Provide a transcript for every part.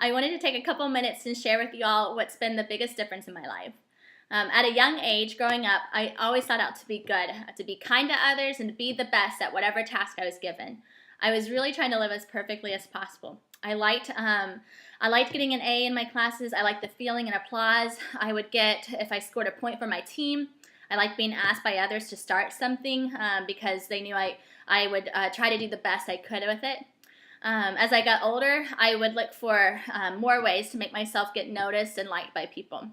I wanted to take a couple minutes and share with you all what's been the biggest difference in my life. At a young age, growing up, I always sought out to be good, to be kind to others, and to be the best at whatever task I was given. I was really trying to live as perfectly as possible. I liked getting an A in my classes. I liked the feeling and applause I would get if I scored a point for my team. I liked being asked by others to start something because they knew I would try to do the best I could with it. As I got older, I would look for more ways to make myself get noticed and liked by people.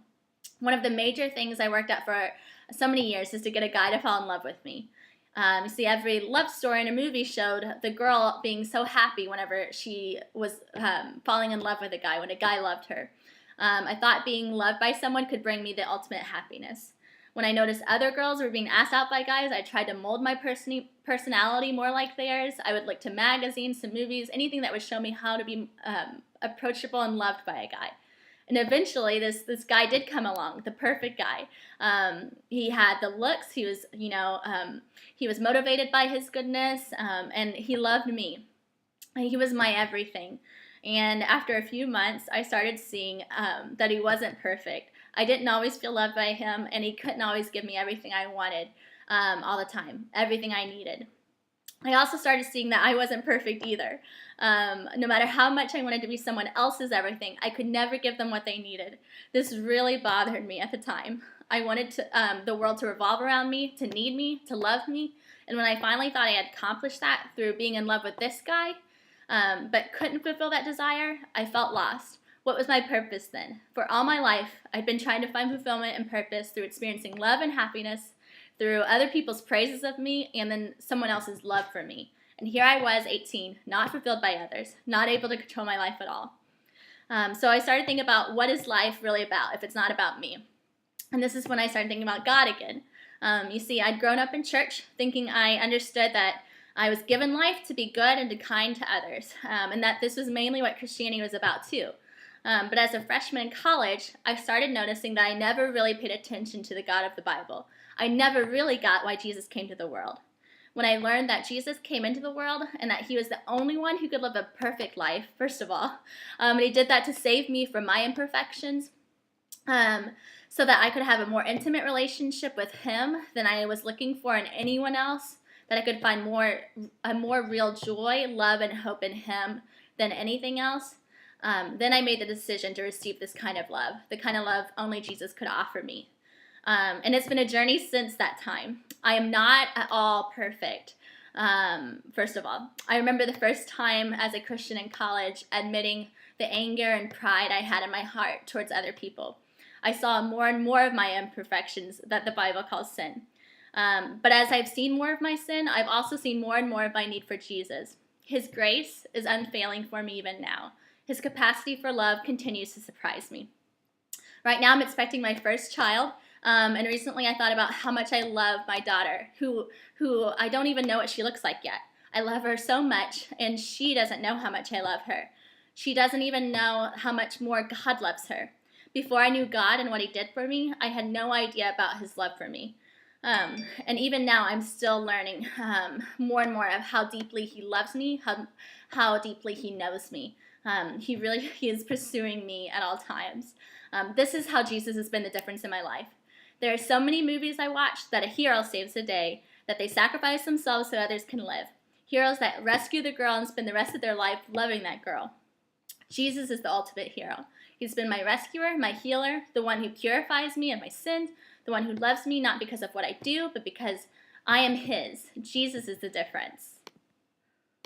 One of the major things I worked at for so many years is to get a guy to fall in love with me. You see, every love story in a movie showed the girl being so happy whenever she was falling in love with a guy, when a guy loved her. I thought being loved by someone could bring me the ultimate happiness. When I noticed other girls were being asked out by guys, I tried to mold my personality more like theirs. I would look to magazines, to movies, anything that would show me how to be approachable and loved by a guy. And eventually, this guy did come along, the perfect guy. He had the looks. He was, he was motivated by his goodness, and he loved me. He was my everything. And after a few months, I started seeing that he wasn't perfect. I didn't always feel loved by him, and he couldn't always give me everything I wanted all the time, everything I needed. I also started seeing that I wasn't perfect either. No matter how much I wanted to be someone else's everything, I could never give them what they needed. This really bothered me at the time. I wanted the world to revolve around me, to need me, to love me. And when I finally thought I had accomplished that through being in love with this guy, but couldn't fulfill that desire, I felt lost. What was my purpose then? For all my life, I'd been trying to find fulfillment and purpose through experiencing love and happiness, through other people's praises of me, and then someone else's love for me. And here I was, 18, not fulfilled by others, not able to control my life at all. So I started thinking about, what is life really about if it's not about me? And this is when I started thinking about God again. You see, I'd grown up in church thinking I understood that I was given life to be good and to kind to others, and that this was mainly what Christianity was about too. But as a freshman in college, I started noticing that I never really paid attention to the God of the Bible. I never really got why Jesus came to the world. When I learned that Jesus came into the world and that he was the only one who could live a perfect life, first of all, and he did that to save me from my imperfections, so that I could have a more intimate relationship with him than I was looking for in anyone else, that I could find a more real joy, love, and hope in him than anything else, then I made the decision to receive this kind of love, the kind of love only Jesus could offer me. And it's been a journey since that time. I am not at all perfect, first of all. I remember the first time as a Christian in college admitting the anger and pride I had in my heart towards other people. I saw more and more of my imperfections that the Bible calls sin. But as I've seen more of my sin, I've also seen more and more of my need for Jesus. His grace is unfailing for me even now. His capacity for love continues to surprise me. Right now I'm expecting my first child, and recently I thought about how much I love my daughter, who I don't even know what she looks like yet. I love her so much, and she doesn't know how much I love her. She doesn't even know how much more God loves her. Before I knew God and what he did for me, I had no idea about his love for me. And even now, I'm still learning more and more of how deeply he loves me, how deeply he knows me. He is pursuing me at all times. This is how Jesus has been the difference in my life. There are so many movies I watch that a hero saves the day, that they sacrifice themselves so others can live. Heroes that rescue the girl and spend the rest of their life loving that girl. Jesus is the ultimate hero. He's been my rescuer, my healer, the one who purifies me of my sins, the one who loves me not because of what I do, but because I am his. Jesus is the difference.